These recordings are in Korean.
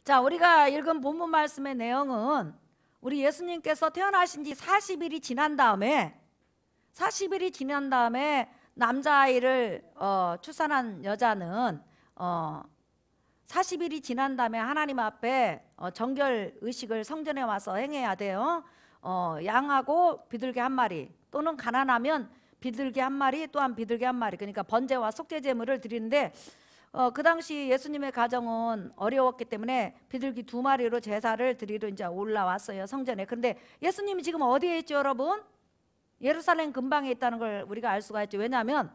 자, 우리가 읽은 본문 말씀의 내용은 우리 예수님께서 태어나신 지 40일이 지난 다음에 남자아이를 출산한 여자는 40일이 지난 다음에 하나님 앞에 정결 의식을 성전에 와서 행해야 돼요. 양하고 비둘기 한 마리, 또는 가난하면 비둘기 한 마리, 또한 비둘기 한 마리, 그러니까 번제와 속죄 제물을 드리는데 그 당시 예수님의 가정은 어려웠기 때문에 비둘기 2마리로 제사를 드리러 이제 올라왔어요, 성전에. 그런데 예수님이 지금 어디에 있죠, 여러분? 예루살렘 근방에 있다는 걸 우리가 알 수가 있죠. 왜냐하면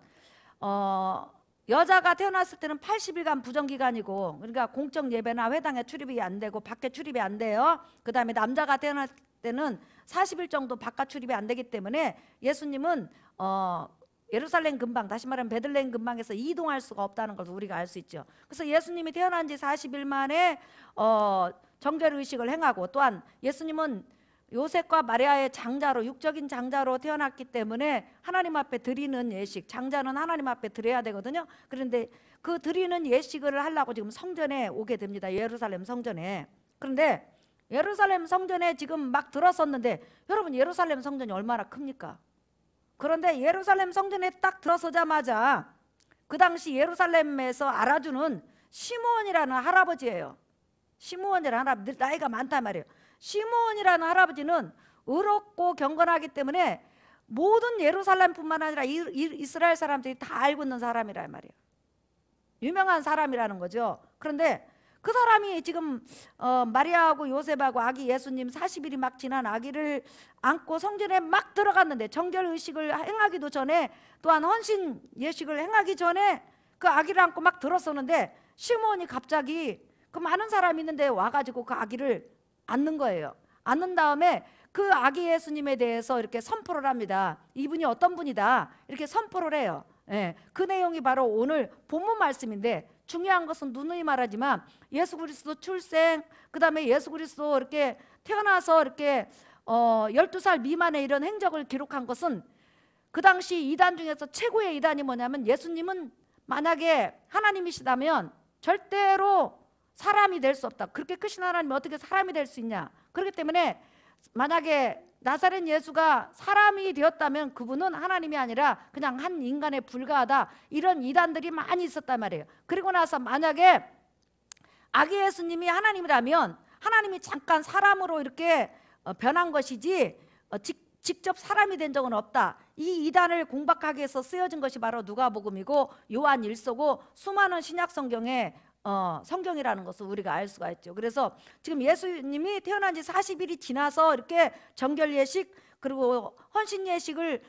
여자가 태어났을 때는 80일간 부정기간이고, 그러니까 공적 예배나 회당에 출입이 안 되고 밖에 출입이 안 돼요. 그 다음에 남자가 태어날 때는 40일 정도 바깥 출입이 안 되기 때문에 예수님은 예루살렘 근방, 다시 말하면 베들레헴 근방에서 이동할 수가 없다는 것을 우리가 알 수 있죠. 그래서 예수님이 태어난 지 40일 만에 정결 의식을 행하고, 또한 예수님은 요셉과 마리아의 장자로, 육적인 장자로 태어났기 때문에 하나님 앞에 드리는 예식, 장자는 하나님 앞에 드려야 되거든요. 그런데 그 드리는 예식을 하려고 지금 성전에 오게 됩니다, 예루살렘 성전에. 그런데 예루살렘 성전에 지금 막 들어섰는데, 여러분 예루살렘 성전이 얼마나 큽니까? 그런데 예루살렘 성전에 딱 들어서자마자 그 당시 예루살렘에서 알아주는 시므온이라는 할아버지예요. 시므온이라는 할아버지, 나이가 많단 말이에요. 시므온이라는 할아버지는 의롭고 경건하기 때문에 모든 예루살렘뿐만 아니라 이스라엘 사람들이 다 알고 있는 사람이란 말이에요. 유명한 사람이라는 거죠. 그런데 그 사람이 지금 마리아하고 요셉하고 아기 예수님 40일이 막 지난 아기를 안고 성전에 막 들어갔는데, 정결 의식을 행하기도 전에, 또한 헌신 예식을 행하기 전에 그 아기를 안고 막 들어서는데, 시므온이 갑자기 그 많은 사람이 있는데 와가지고 그 아기를 안는 거예요. 안는 다음에 그 아기 예수님에 대해서 이렇게 선포를 합니다. 이분이 어떤 분이다, 이렇게 선포를 해요. 예, 그 내용이 바로 오늘 본문 말씀인데, 중요한 것은 누누이 말하지만 예수 그리스도 출생, 그 다음에 예수 그리스도 이렇게 태어나서 이렇게 12살 미만의 이런 행적을 기록한 것은, 그 당시 이단 중에서 최고의 이단이 뭐냐면, 예수님은 만약에 하나님이시다면 절대로 사람이 될 수 없다. 그렇게 크신 하나님이 어떻게 사람이 될 수 있냐. 그렇기 때문에 만약에 나사렛 예수가 사람이 되었다면 그분은 하나님이 아니라 그냥 한 인간에 불과하다, 이런 이단들이 많이 있었단 말이에요. 그리고 나서 만약에 아기 예수님이 하나님이라면 하나님이 잠깐 사람으로 이렇게 변한 것이지 직접 사람이 된 적은 없다. 이 이단을 공박하기 위해서 쓰여진 것이 바로 누가복음이고 요한 1서고 수많은 신약 성경에 성경이라는 것을 우리가 알 수가 있죠. 그래서 지금 예수님이 태어난 지 40일이 지나서 이렇게 정결 예식 그리고 헌신 예식을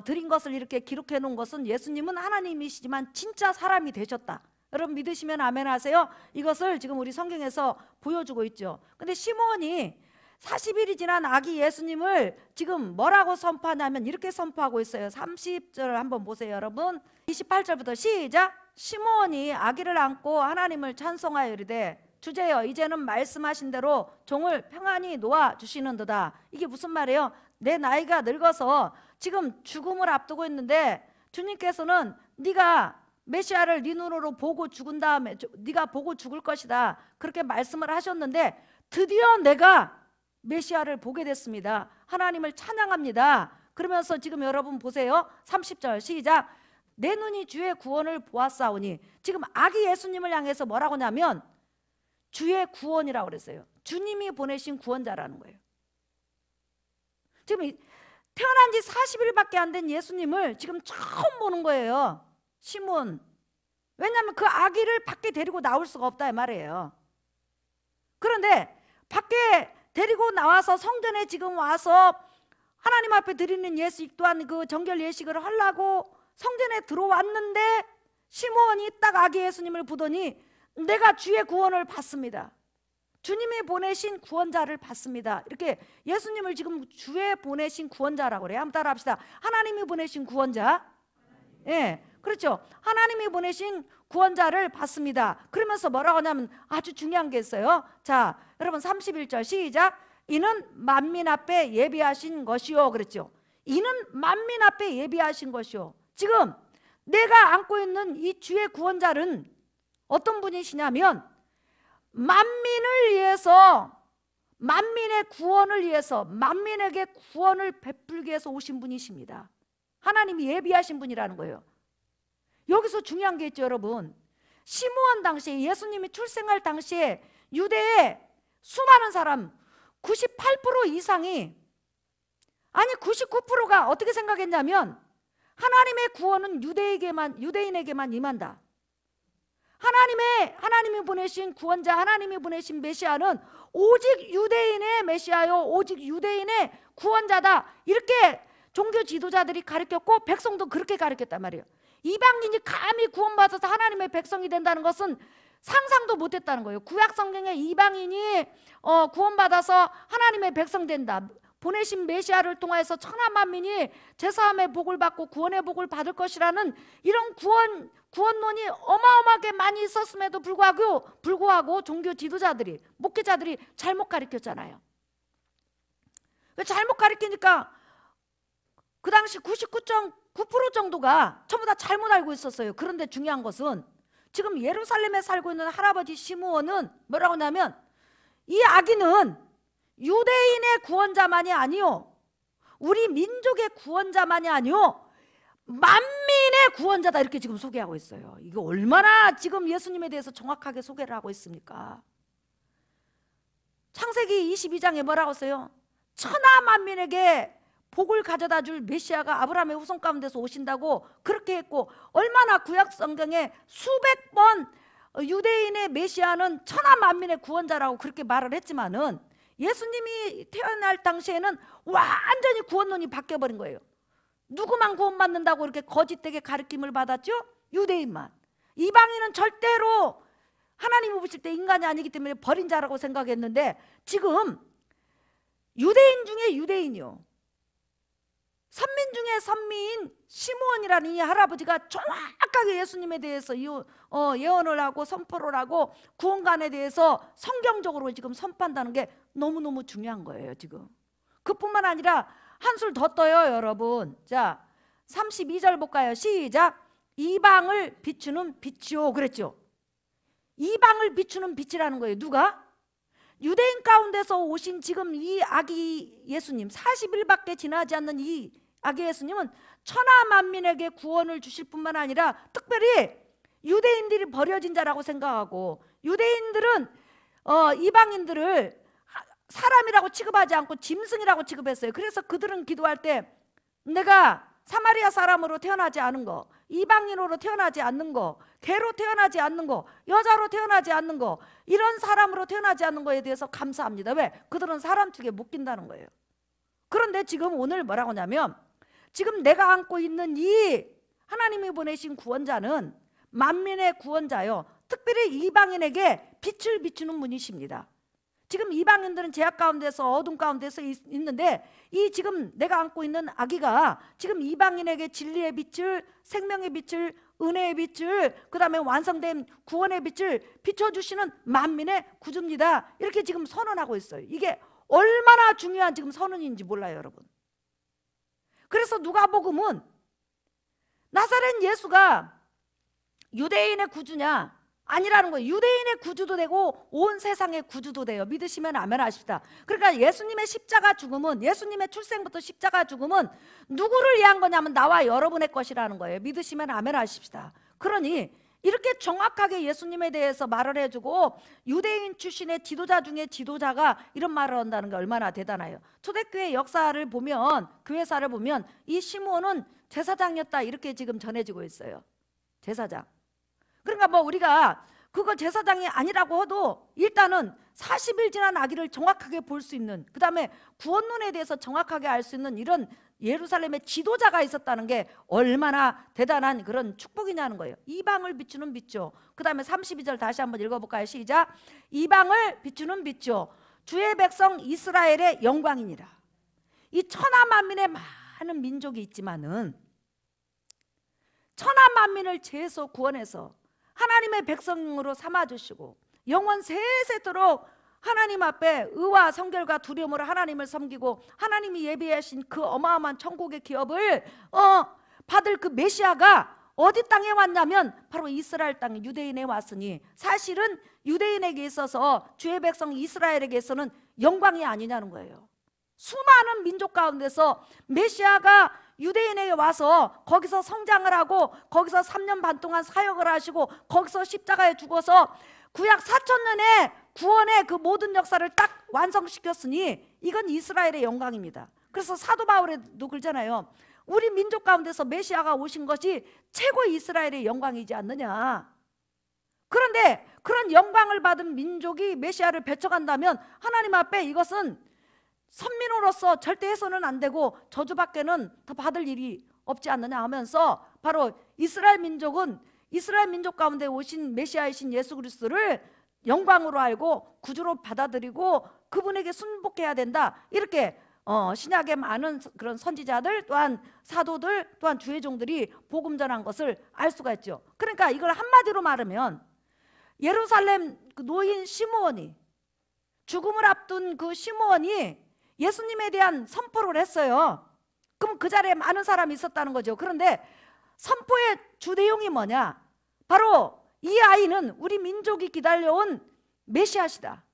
드린 것을 이렇게 기록해 놓은 것은, 예수님은 하나님이시지만 진짜 사람이 되셨다. 여러분 믿으시면 아멘 하세요. 이것을 지금 우리 성경에서 보여주고 있죠. 근데 시므온이 40일이 지난 아기 예수님을 지금 뭐라고 선포하냐면 이렇게 선포하고 있어요. 30절 한번 보세요, 여러분. 28절부터 시작. 시므온이 아기를 안고 하나님을 찬송하여 이르되, 주제여 이제는 말씀하신 대로 종을 평안히 놓아 주시는도다. 이게 무슨 말이에요? 내 나이가 늙어서 지금 죽음을 앞두고 있는데 주님께서는 네가 메시아를 네 눈으로 보고 죽은 다음에 네가 보고 죽을 것이다, 그렇게 말씀을 하셨는데 드디어 내가 메시아를 보게 됐습니다. 하나님을 찬양합니다. 그러면서 지금 여러분 보세요. 30절 시작. 내 눈이 주의 구원을 보았사오니. 지금 아기 예수님을 향해서 뭐라고 하냐면 주의 구원이라고 그랬어요. 주님이 보내신 구원자라는 거예요. 지금 태어난 지 40일밖에 안 된 예수님을 지금 처음 보는 거예요, 시므온. 왜냐하면 그 아기를 밖에 데리고 나올 수가 없다 이 말이에요. 그런데 밖에 데리고 나와서 성전에 지금 와서 하나님 앞에 드리는 예식, 또한 그 정결 예식을 하려고 성전에 들어왔는데 시므온이 딱 아기 예수님을 보더니 내가 주의 구원을 받습니다. 주님이 보내신 구원자를 받습니다. 이렇게 예수님을 지금 주의 보내신 구원자라고 그래요. 한번 따라 합시다. 하나님이 보내신 구원자. 예, 그렇죠. 하나님이 보내신 구원자를 받습니다. 그러면서 뭐라고 하냐면 아주 중요한 게 있어요. 자, 여러분 31절 시작. 이는 만민 앞에 예비하신 것이요. 그랬죠. 이는 만민 앞에 예비하신 것이요. 지금 내가 안고 있는 이 주의 구원자는 어떤 분이시냐면 만민을 위해서, 만민의 구원을 위해서, 만민에게 구원을 베풀기 위해서 오신 분이십니다. 하나님이 예비하신 분이라는 거예요. 여기서 중요한 게 있죠, 여러분. 시므온 당시에, 예수님이 출생할 당시에 유대에 수많은 사람 98% 이상이, 아니 99%가 어떻게 생각했냐면 하나님의 구원은 유대인에게만 임한다. 하나님이 보내신 구원자, 하나님이 보내신 메시아는 오직 유대인의 메시아요, 오직 유대인의 구원자다. 이렇게 종교 지도자들이 가르쳤고 백성도 그렇게 가르쳤단 말이에요. 이방인이 감히 구원받아서 하나님의 백성이 된다는 것은 상상도 못했다는 거예요. 구약 성경에 이방인이 구원받아서 하나님의 백성 된다, 보내신 메시아를 통해서 천하 만민이 제사함의 복을 받고 구원의 복을 받을 것이라는 이런 구원론이 어마어마하게 많이 있었음에도 불구하고 종교 지도자들이, 목회자들이 잘못 가르쳤잖아요. 잘못 가르치니까 그 당시 99.9% 정도가 전부 다 잘못 알고 있었어요. 그런데 중요한 것은 지금 예루살렘에 살고 있는 할아버지 시므온은 뭐라고 하냐면, 이 아기는 유대인의 구원자만이 아니요, 우리 민족의 구원자만이 아니요, 만민의 구원자다, 이렇게 지금 소개하고 있어요. 이게 얼마나 지금 예수님에 대해서 정확하게 소개를 하고 있습니까? 창세기 22장에 뭐라고 써요? 천하 만민에게 복을 가져다 줄 메시아가 아브라함의 후손 가운데서 오신다고 그렇게 했고, 얼마나 구약 성경에 수백 번 유대인의 메시아는 천하 만민의 구원자라고 그렇게 말을 했지만은 예수님이 태어날 당시에는 완전히 구원론이 바뀌어버린 거예요. 누구만 구원받는다고 이렇게 거짓되게 가르침을 받았죠? 유대인만. 이방인은 절대로 하나님이 보실 때 인간이 아니기 때문에 버린 자라고 생각했는데, 지금 유대인 중에 유대인이요, 선민 중에 선미인 시므온이라는 이 할아버지가 정확하게 예수님에 대해서 예언을 하고 선포를 하고 구원관에 대해서 성경적으로 지금 선포한다는 게 너무너무 중요한 거예요. 지금 그뿐만 아니라 한술 더 떠요, 여러분. 자, 32절 볼까요? 시작. 이방을 비추는 빛이요, 그랬죠. 이방을 비추는 빛이라는 거예요. 누가? 유대인 가운데서 오신 지금 이 아기 예수님, 40일밖에 지나지 않는 이 아기 예수님은 천하 만민에게 구원을 주실 뿐만 아니라 특별히 유대인들이 버려진 자라고 생각하고, 유대인들은 이방인들을 사람이라고 취급하지 않고 짐승이라고 취급했어요. 그래서 그들은 기도할 때 내가 사마리아 사람으로 태어나지 않은 거, 이방인으로 태어나지 않는 거, 개로 태어나지 않는 거, 여자로 태어나지 않는 거, 이런 사람으로 태어나지 않는 거에 대해서 감사합니다. 왜? 그들은 사람 축에 못 낀다는 거예요. 그런데 지금 오늘 뭐라고 하냐면, 지금 내가 안고 있는 이 하나님이 보내신 구원자는 만민의 구원자요, 특별히 이방인에게 빛을 비추는 분이십니다. 지금 이방인들은 죄악 가운데서, 어둠 가운데서 있는데, 이 지금 내가 안고 있는 아기가 지금 이방인에게 진리의 빛을, 생명의 빛을, 은혜의 빛을, 그 다음에 완성된 구원의 빛을 비춰주시는 만민의 구주입니다. 이렇게 지금 선언하고 있어요. 이게 얼마나 중요한 지금 선언인지 몰라요, 여러분. 그래서 누가복음은 나사렛 예수가 유대인의 구주냐? 아니라는 거예요. 유대인의 구주도 되고 온 세상의 구주도 돼요. 믿으시면 아멘 하십시다. 그러니까 예수님의 십자가 죽음은, 예수님의 출생부터 십자가 죽음은 누구를 위한 거냐면 나와 여러분의 것이라는 거예요. 믿으시면 아멘 하십시다. 그러니 이렇게 정확하게 예수님에 대해서 말을 해주고, 유대인 출신의 지도자 중에 지도자가 이런 말을 한다는 게 얼마나 대단해요. 초대교회 역사를 보면, 교회사를 보면 이 시므온은 제사장이었다, 이렇게 지금 전해지고 있어요. 제사장. 그러니까 뭐 우리가 그거 제사장이 아니라고 해도 일단은 40일 지난 아기를 정확하게 볼 수 있는, 그 다음에 구원론에 대해서 정확하게 알 수 있는 이런 예루살렘에 지도자가 있었다는 게 얼마나 대단한 그런 축복이냐는 거예요. 이방을 비추는 빛이요. 그 다음에 32절 다시 한번 읽어볼까요? 시작. 이방을 비추는 빛이요, 주의 백성 이스라엘의 영광이니라. 이 천하 만민의 많은 민족이 있지만은 천하 만민을 죄에서 구원해서 하나님의 백성으로 삼아주시고 영원 세세토록 하나님 앞에 의와 성결과 두려움으로 하나님을 섬기고 하나님이 예비하신 그 어마어마한 천국의 기업을 받을 그 메시아가 어디 땅에 왔냐면 바로 이스라엘 땅 유대인에 왔으니 사실은 유대인에게 있어서 주의 백성 이스라엘에게서는 영광이 아니냐는 거예요. 수많은 민족 가운데서 메시아가 유대인에게 와서 거기서 성장을 하고 거기서 3년 반 동안 사역을 하시고 거기서 십자가에 죽어서 구약 4,000년의 구원의 그 모든 역사를 딱 완성시켰으니 이건 이스라엘의 영광입니다. 그래서 사도 바울에도 그러잖아요. 우리 민족 가운데서 메시아가 오신 것이 최고의 이스라엘의 영광이지 않느냐. 그런데 그런 영광을 받은 민족이 메시아를 배척한다면 하나님 앞에 이것은 선민으로서 절대 해서는 안 되고 저주밖에는 더 받을 일이 없지 않느냐 하면서 바로 이스라엘 민족은 이스라엘 민족 가운데 오신 메시아이신 예수 그리스도를 영광으로 알고 구주로 받아들이고 그분에게 순복해야 된다. 이렇게 신약의 많은 그런 선지자들 또한 사도들 또한 주의 종들이 복음 전한 것을 알 수가 있죠. 그러니까 이걸 한마디로 말하면 예루살렘 그 노인 시므온이 죽음을 앞둔 그 시므온이 예수님에 대한 선포를 했어요. 그럼 그 자리에 많은 사람이 있었다는 거죠. 그런데 선포의 주 내용이 뭐냐? 바로 이 아이는 우리 민족이 기다려온 메시아시다,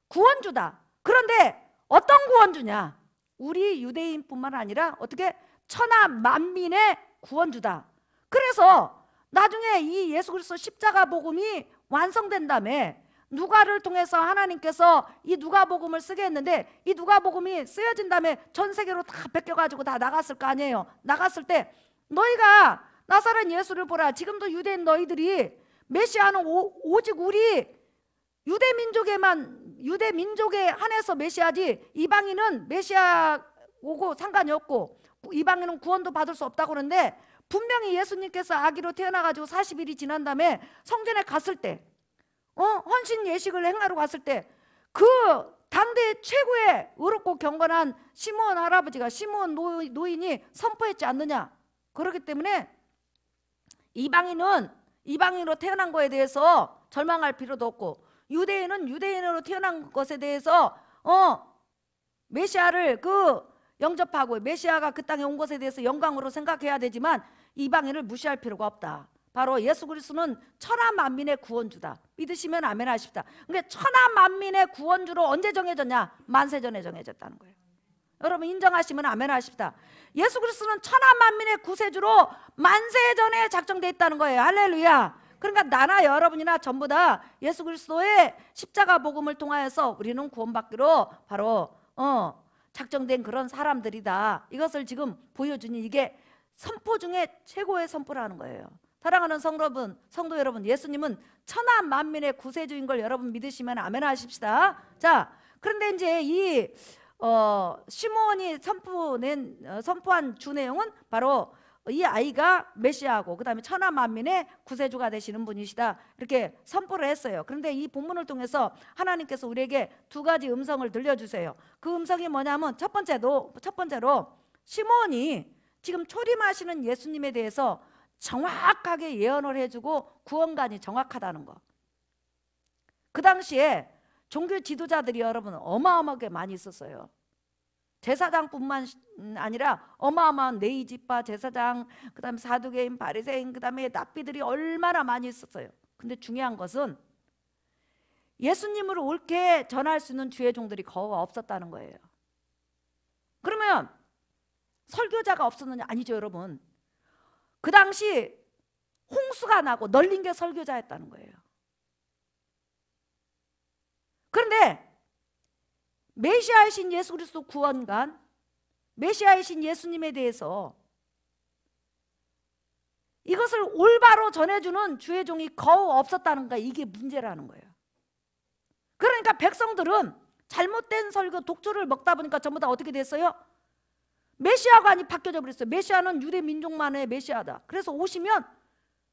구원주다. 그런데 어떤 구원주냐? 우리 유대인뿐만 아니라 어떻게 천하 만민의 구원주다. 그래서 나중에 이 예수 그리스도 십자가 복음이 완성된 다음에 누가를 통해서 하나님께서 이 누가복음을 쓰게 했는데 이 누가복음이 쓰여진 다음에 전 세계로 다 베껴가지고 다 나갔을 거 아니에요. 나갔을 때 너희가 나사렛 예수를 보라. 지금도 유대인 너희들이 메시아는 오직 우리 유대 민족에 한해서 메시아지 이방인은 메시아 오고 상관이 없고 이방인은 구원도 받을 수 없다고 그러는데 분명히 예수님께서 아기로 태어나가지고 40일이 지난 다음에 성전에 갔을 때 헌신 예식을 행하러 갔을 때 그 당대 최고의 의롭고 경건한 시므온 할아버지가 시므온 노인이 선포했지 않느냐. 그렇기 때문에 이방인으로 태어난 거에 대해서 절망할 필요도 없고 유대인은 유대인으로 태어난 것에 대해서 메시아를 영접하고 메시아가 그 땅에 온 것에 대해서 영광으로 생각해야 되지만 이방인을 무시할 필요가 없다. 바로 예수 그리스도는 천하 만민의 구원주다. 믿으시면 아멘 하십시다. 그러니까 천하 만민의 구원주로 언제 정해졌냐? 만세전에 정해졌다는 거예요. 여러분 인정하시면 아멘 하십시다. 예수 그리스도는 천하 만민의 구세주로 만세전에 작정되어 있다는 거예요. 할렐루야. 그러니까 나나 여러분이나 전부 다 예수 그리스도의 십자가 복음을 통하여서 우리는 구원받기로 바로 작정된 그런 사람들이다. 이것을 지금 보여주니 이게 선포 중에 최고의 선포라는 거예요. 사랑하는 성도 여러분, 예수님은 천하 만민의 구세주인 걸 여러분 믿으시면 아멘 하십시다. 자, 그런데 이제 이 시므온이 선포한 주 내용은 바로 이 아이가 메시아고 그 다음에 천하 만민의 구세주가 되시는 분이시다, 이렇게 선포를 했어요. 그런데 이 본문을 통해서 하나님께서 우리에게 두 가지 음성을 들려주세요. 그 음성이 뭐냐면 첫 번째로 시므온이 지금 초림하시는 예수님에 대해서 정확하게 예언을 해주고 구원관이 정확하다는 거. 그 당시에 종교 지도자들이 여러분 어마어마하게 많이 있었어요. 제사장뿐만 아니라 어마어마한 네이지파 제사장, 그 다음에 사두개인, 바리새인, 그 다음에 납비들이 얼마나 많이 있었어요. 근데 중요한 것은 예수님을 옳게 전할 수 있는 주의 종들이 거의 없었다는 거예요. 그러면 설교자가 없었느냐? 아니죠 여러분. 그 당시 홍수가 나고 널린 게 설교자였다는 거예요. 그런데 메시아이신 예수 그리스도 구원관, 메시아이신 예수님에 대해서 이것을 올바로 전해주는 주의 종이 거의 없었다는 거야. 이게 문제라는 거예요. 그러니까 백성들은 잘못된 설교, 독주를 먹다 보니까 전부 다 어떻게 됐어요? 메시아관이 바뀌어져 버렸어요. 메시아는 유대 민족만의 메시아다. 그래서 오시면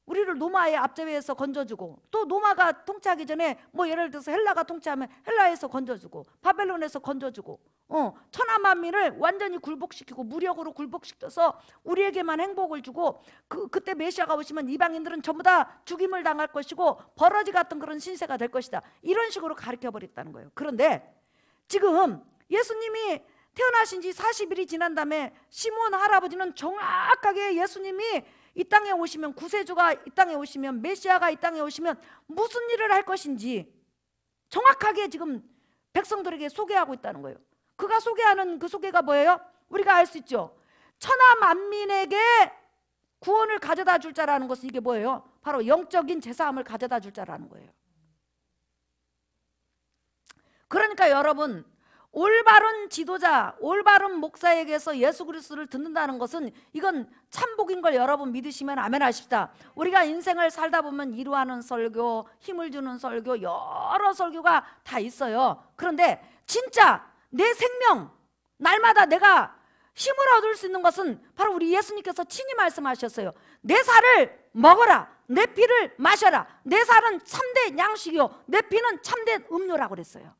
우리를 노마의 압제에서 건져주고, 또 노마가 통치하기 전에 뭐 예를 들어서 헬라가 통치하면 헬라에서 건져주고, 바벨론에서 건져주고, 천하 만민을 완전히 굴복시키고 무력으로 굴복시켜서 우리에게만 행복을 주고, 그때 메시아가 오시면 이방인들은 전부 다 죽임을 당할 것이고 버러지 같은 그런 신세가 될 것이다. 이런 식으로 가르쳐 버렸다는 거예요. 그런데 지금 예수님이 태어나신 지 40일이 지난 다음에 시므온 할아버지는 정확하게 예수님이 이 땅에 오시면, 구세주가 이 땅에 오시면, 메시아가 이 땅에 오시면 무슨 일을 할 것인지 정확하게 지금 백성들에게 소개하고 있다는 거예요. 그가 소개하는 그 소개가 뭐예요? 우리가 알 수 있죠. 천하 만민에게 구원을 가져다 줄 자라는 것은 이게 뭐예요? 바로 영적인 제사함을 가져다 줄 자라는 거예요. 그러니까 여러분, 올바른 지도자, 올바른 목사에게서 예수 그리스도를 듣는다는 것은 이건 참복인 걸 여러분 믿으시면 아멘 하십시다. 우리가 인생을 살다 보면 이루하는 설교, 힘을 주는 설교, 여러 설교가 다 있어요. 그런데 진짜 내 생명, 날마다 내가 힘을 얻을 수 있는 것은 바로 우리 예수님께서 친히 말씀하셨어요. 내 살을 먹어라, 내 피를 마셔라. 내 살은 참된 양식이요, 내 피는 참된 음료라고 그랬어요.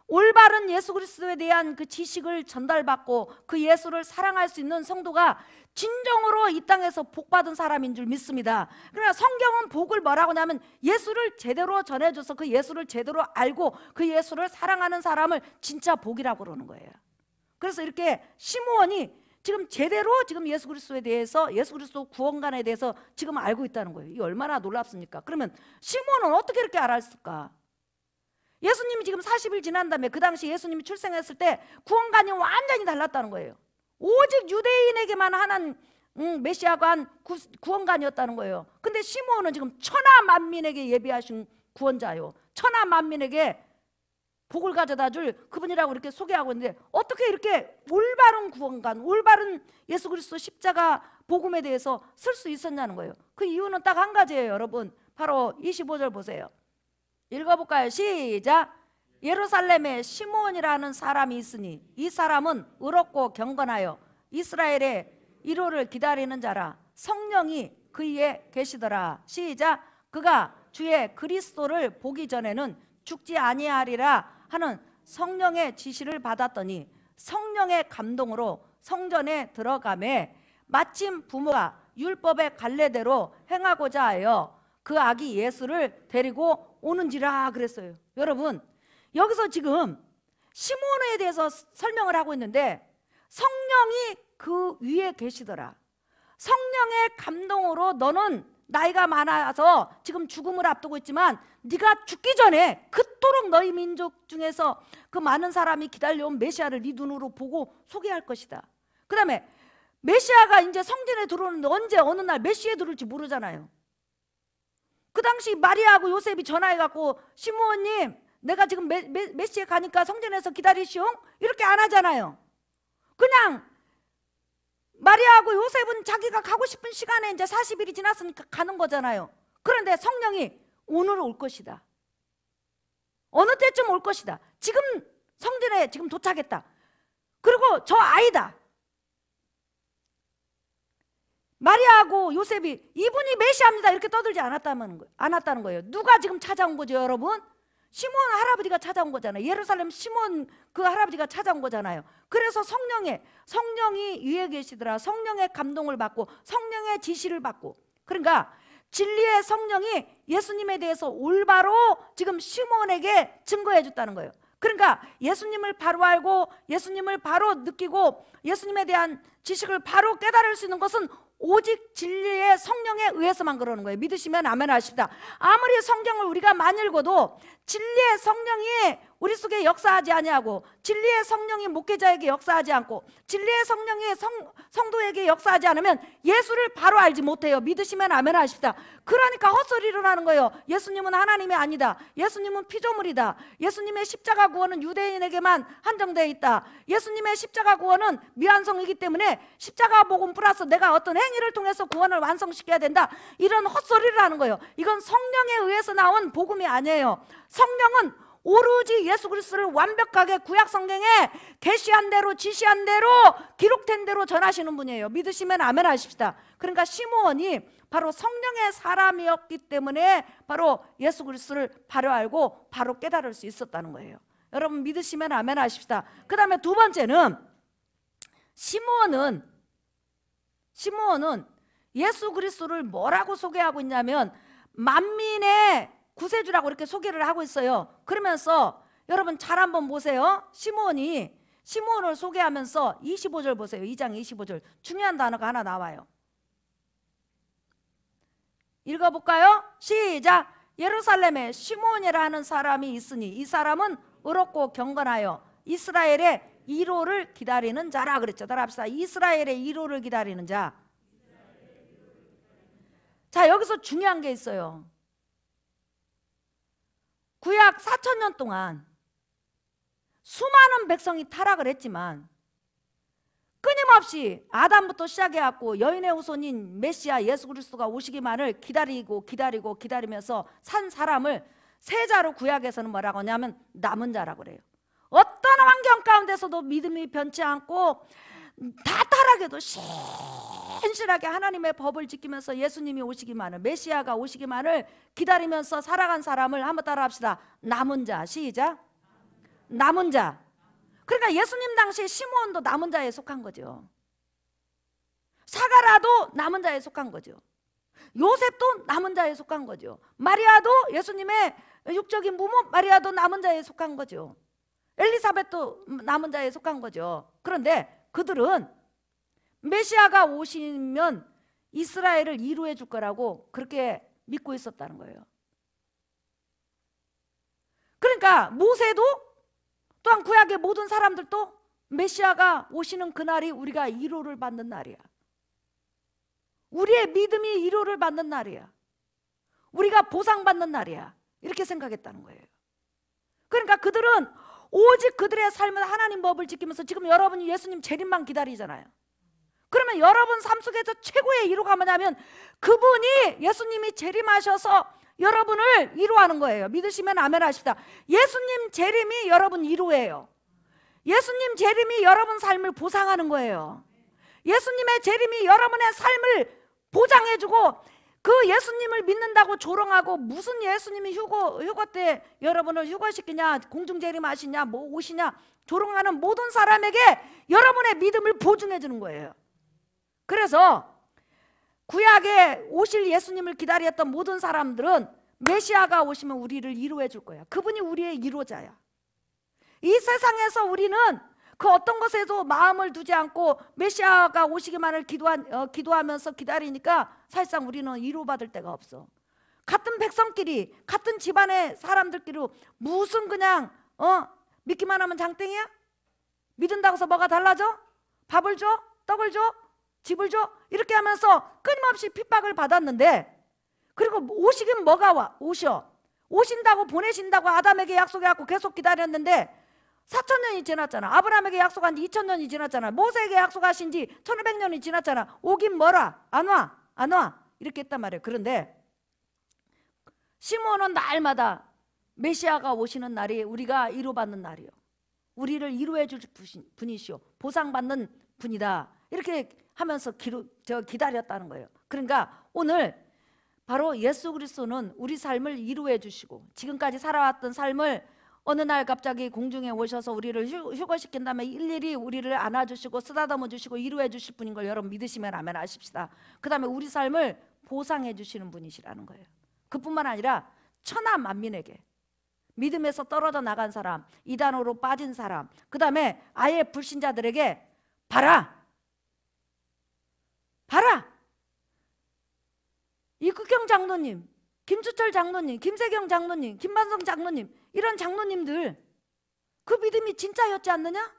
올바른 예수 그리스도에 대한 그 지식을 전달받고 그 예수를 사랑할 수 있는 성도가 진정으로 이 땅에서 복받은 사람인 줄 믿습니다. 그러나 성경은 복을 뭐라고 하냐면 예수를 제대로 전해줘서 그 예수를 제대로 알고 그 예수를 사랑하는 사람을 진짜 복이라고 그러는 거예요. 그래서 이렇게 시므온이 지금 제대로 지금 예수 그리스도에 대해서, 예수 그리스도 구원관에 대해서 지금 알고 있다는 거예요. 이게 얼마나 놀랍습니까? 그러면 시므온은 어떻게 이렇게 알았을까? 예수님이 지금 40일 지난 다음에 그 당시 예수님이 출생했을 때 구원관이 완전히 달랐다는 거예요. 오직 유대인에게만 하는 메시아가 한 구원관이었다는 거예요. 근데 시므온은 지금 천하 만민에게 예비하신 구원자요, 천하 만민에게 복을 가져다 줄 그분이라고 이렇게 소개하고 있는데 어떻게 이렇게 올바른 구원관, 올바른 예수 그리스도 십자가 복음에 대해서 쓸 수 있었냐는 거예요. 그 이유는 딱 한 가지예요, 여러분. 바로 25절 보세요. 읽어볼까요? 시작. 예루살렘에 시므온이라는 사람이 있으니 이 사람은 의롭고 경건하여 이스라엘의 위로를 기다리는 자라. 성령이 그이에 계시더라. 시작. 그가 주의 그리스도를 보기 전에는 죽지 아니하리라 하는 성령의 지시를 받았더니 성령의 감동으로 성전에 들어가매 마침 부모가 율법의 갈례대로 행하고자 하여 그 아기 예수를 데리고 오는지라 그랬어요. 여러분, 여기서 지금 시므온에 대해서 설명을 하고 있는데 성령이 그 위에 계시더라. 성령의 감동으로 너는 나이가 많아서 지금 죽음을 앞두고 있지만 네가 죽기 전에 그토록 너희 민족 중에서 그 많은 사람이 기다려온 메시아를 네 눈으로 보고 소개할 것이다. 그 다음에 메시아가 이제 성전에 들어오는데 언제 어느 날 몇 시에 들어올지 모르잖아요. 그 당시 마리아하고 요셉이 전화해갖고 시므온님 내가 지금 몇 시에 가니까 성전에서 기다리시오? 이렇게 안 하잖아요. 그냥 마리아하고 요셉은 자기가 가고 싶은 시간에 이제 40일이 지났으니까 가는 거잖아요. 그런데 성령이 오늘 올 것이다. 어느 때쯤 올 것이다. 지금 성전에 지금 도착했다. 그리고 저 아이다. 마리아하고 요셉이 이분이 메시아입니다 이렇게 떠들지 않았다는 거예요. 누가 지금 찾아온 거죠, 여러분? 시므온 할아버지가 찾아온 거잖아요. 예루살렘 시므온 그 할아버지가 찾아온 거잖아요. 그래서 성령이 위에 계시더라. 성령의 감동을 받고 성령의 지시를 받고, 그러니까 진리의 성령이 예수님에 대해서 올바로 지금 시므온에게 증거해 줬다는 거예요. 그러니까 예수님을 바로 알고 예수님을 바로 느끼고 예수님에 대한 지식을 바로 깨달을 수 있는 것은 오직 진리의 성령에 의해서만 그러는 거예요. 믿으시면 아멘 하십시다. 아무리 성경을 우리가 많이 읽어도 진리의 성령이 우리 속에 역사하지 아니하고 진리의 성령이 목회자에게 역사하지 않고 진리의 성령이 성도에게 역사하지 않으면 예수를 바로 알지 못해요. 믿으시면 아멘 하십시다. 그러니까 헛소리를 하는 거예요. 예수님은 하나님이 아니다. 예수님은 피조물이다. 예수님의 십자가 구원은 유대인에게만 한정되어 있다. 예수님의 십자가 구원은 미완성이기 때문에 십자가 복음 플러스 내가 어떤 행위를 통해서 구원을 완성시켜야 된다. 이런 헛소리를 하는 거예요. 이건 성령에 의해서 나온 복음이 아니에요. 성령은 오로지 예수 그리스도를 완벽하게 구약 성경에 계시한 대로 지시한 대로 기록된 대로 전하시는 분이에요. 믿으시면 아멘 하십시다. 그러니까 시므온이 바로 성령의 사람이었기 때문에 바로 예수 그리스도를 바로 알고 바로 깨달을 수 있었다는 거예요. 여러분 믿으시면 아멘 하십시다. 그 다음에 두 번째는 시므온은 예수 그리스도를 뭐라고 소개하고 있냐면 만민의 구세주라고 이렇게 소개를 하고 있어요. 그러면서 여러분 잘 한번 보세요. 시므온을 소개하면서 25절 보세요. 2장 25절 중요한 단어가 하나 나와요. 읽어볼까요? 시작. 예루살렘에 시몬이라는 사람이 있으니 이 사람은 의롭고 경건하여 이스라엘의 1호를 기다리는 자라 그랬죠. 따라합시다. 이스라엘의 1호를 기다리는 자. 자, 여기서 중요한 게 있어요. 구약 4,000년 동안 수많은 백성이 타락을 했지만 끊임없이 아담부터 시작해갖고 여인의 후손인 메시아 예수 그리스도가 오시기만을 기다리면서 산 사람을 세자로 구약에서는 뭐라고 하냐면 남은 자라고 그래요. 어떤 환경 가운데서도 믿음이 변치 않고 다 타락해도 신실하게 하나님의 법을 지키면서 예수님이 오시기만을, 메시아가 오시기만을 기다리면서 살아간 사람을 한번 따라합시다. 남은 자. 시작. 남은 자. 그러니까 예수님 당시 시므온도 남은 자에 속한 거죠. 사가라도 남은 자에 속한 거죠. 요셉도 남은 자에 속한 거죠. 마리아도, 예수님의 육적인 부모 마리아도 남은 자에 속한 거죠. 엘리사벳도 남은 자에 속한 거죠. 그런데 그들은 메시아가 오시면 이스라엘을 이루해 줄 거라고 그렇게 믿고 있었다는 거예요. 그러니까 모세도 또한 구약의 모든 사람들도 메시아가 오시는 그날이 우리가 1호를 받는 날이야. 우리의 믿음이 1호를 받는 날이야. 우리가 보상받는 날이야. 이렇게 생각했다는 거예요. 그러니까 그들은 오직 그들의 삶은 하나님 법을 지키면서 지금 여러분이 예수님 재림만 기다리잖아요. 그러면 여러분 삶 속에서 최고의 1호가 뭐냐면 그분이 예수님이 재림하셔서 여러분을 위로하는 거예요. 믿으시면 아멘 하십시다. 예수님 재림이 여러분 위로예요. 예수님 재림이 여러분 삶을 보상하는 거예요. 예수님의 재림이 여러분의 삶을 보장해주고 그 예수님을 믿는다고 조롱하고 무슨 예수님이 휴거 때 여러분을 휴거시키냐, 공중재림 하시냐, 뭐 오시냐 조롱하는 모든 사람에게 여러분의 믿음을 보증해주는 거예요. 그래서 구약에 오실 예수님을 기다렸던 모든 사람들은 메시아가 오시면 우리를 위로해 줄 거야. 그분이 우리의 위로자야. 이 세상에서 우리는 그 어떤 것에도 마음을 두지 않고 메시아가 오시기만을 기도하면서 기다리니까 사실상 우리는 위로받을 데가 없어. 같은 백성끼리, 같은 집안의 사람들끼리 무슨 그냥 믿기만 하면 장땡이야? 믿는다고 해서 뭐가 달라져? 밥을 줘? 떡을 줘? 집을 줘? 이렇게 하면서 끊임없이 핍박을 받았는데, 그리고 오시긴 뭐가 오셔? 오신다고 보내신다고 아담에게 약속해갖고 계속 기다렸는데 4,000년이 지났잖아. 아브라함에게 약속한 지 2,000년이 지났잖아. 모세에게 약속하신 지 1,500년이 지났잖아. 오긴 뭐라? 안 와? 안 와? 이렇게 했단 말이에요. 그런데 시므온은 날마다 메시아가 오시는 날이 우리가 위로받는 날이요, 우리를 위로해 줄 분이시오, 보상받는 분이다, 이렇게 하면서 기다렸다는 거예요. 그러니까 오늘 바로 예수 그리스도는 우리 삶을 위로해 주시고 지금까지 살아왔던 삶을 어느 날 갑자기 공중에 오셔서 우리를 휴거시킨 다음에 일일이 우리를 안아주시고 쓰다듬어 주시고 위로해 주실 분인 걸 여러분 믿으시면 아멘 하십시다. 그 다음에 우리 삶을 보상해 주시는 분이시라는 거예요. 그뿐만 아니라 천하 만민에게, 믿음에서 떨어져 나간 사람, 이단으로 빠진 사람, 그 다음에 아예 불신자들에게 봐라, 이국경 장로님, 김주철 장로님, 김세경 장로님, 김반성 장로님, 이런 장로님들 그 믿음이 진짜였지 않느냐?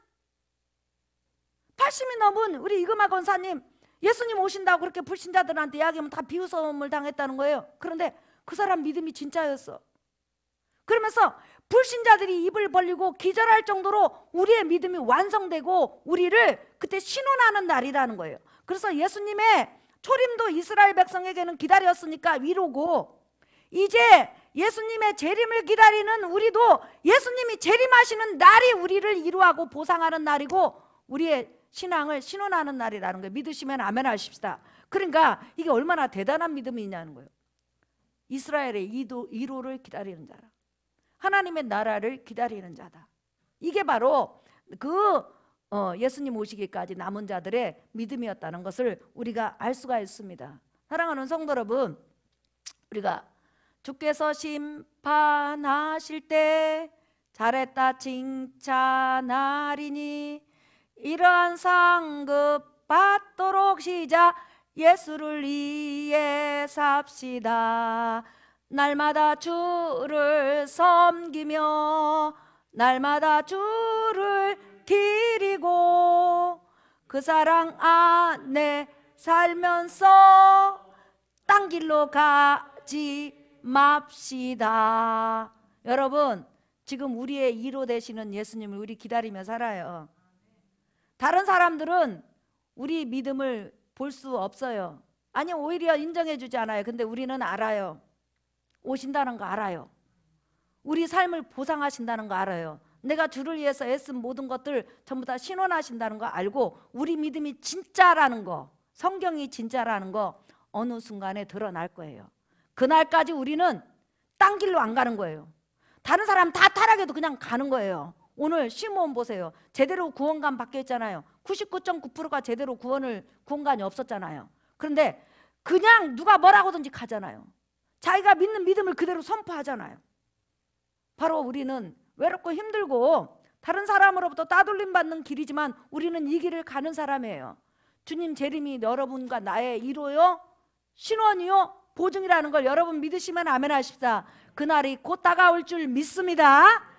80이 넘은 우리 이금하 권사님 예수님 오신다고 그렇게 불신자들한테 이야기하면 다 비웃음을 당했다는 거예요. 그런데 그 사람 믿음이 진짜였어. 그러면서 불신자들이 입을 벌리고 기절할 정도로 우리의 믿음이 완성되고 우리를 그때 신원하는 날이라는 거예요. 그래서 예수님의 초림도 이스라엘 백성에게는 기다렸으니까 위로고, 이제 예수님의 재림을 기다리는 우리도 예수님이 재림하시는 날이 우리를 위로하고 보상하는 날이고 우리의 신앙을 신원하는 날이라는 거예요. 믿으시면 아멘 하십시다. 그러니까 이게 얼마나 대단한 믿음이냐는 거예요. 이스라엘의 위로를 기다리는 자라, 하나님의 나라를 기다리는 자다. 이게 바로 예수님 오시기까지 남은 자들의 믿음이었다는 것을 우리가 알 수가 있습니다. 사랑하는 성도 여러분, 우리가 주께서 심판하실 때 잘했다 칭찬하리니 이러한 상급 받도록 시작 예수를 위해 삽시다. 날마다 주를 섬기며 날마다 주를 드리고 그 사랑 안에 살면서 딴 길로 가지 맙시다. 여러분, 지금 우리의 2로 되시는 예수님을 우리 기다리며 살아요. 다른 사람들은 우리 믿음을 볼 수 없어요. 아니, 오히려 인정해 주지 않아요. 근데 우리는 알아요. 오신다는 거 알아요. 우리 삶을 보상하신다는 거 알아요. 내가 주를 위해서 애쓴 모든 것들 전부 다 신원하신다는 거 알고 우리 믿음이 진짜라는 거, 성경이 진짜라는 거 어느 순간에 드러날 거예요. 그날까지 우리는 딴 길로 안 가는 거예요. 다른 사람 다 타락해도 그냥 가는 거예요. 오늘 시므온 보세요. 제대로 구원관 받게 했잖아요. 99.9%가 제대로 구원관이 없었잖아요. 그런데 그냥 누가 뭐라고든지 가잖아요. 자기가 믿는 믿음을 그대로 선포하잖아요. 바로 우리는 외롭고 힘들고 다른 사람으로부터 따돌림 받는 길이지만 우리는 이 길을 가는 사람이에요. 주님 재림이 여러분과 나의 1호요 신원이요 보증이라는 걸 여러분 믿으시면 아멘 하십사. 그날이 곧 다가올 줄 믿습니다.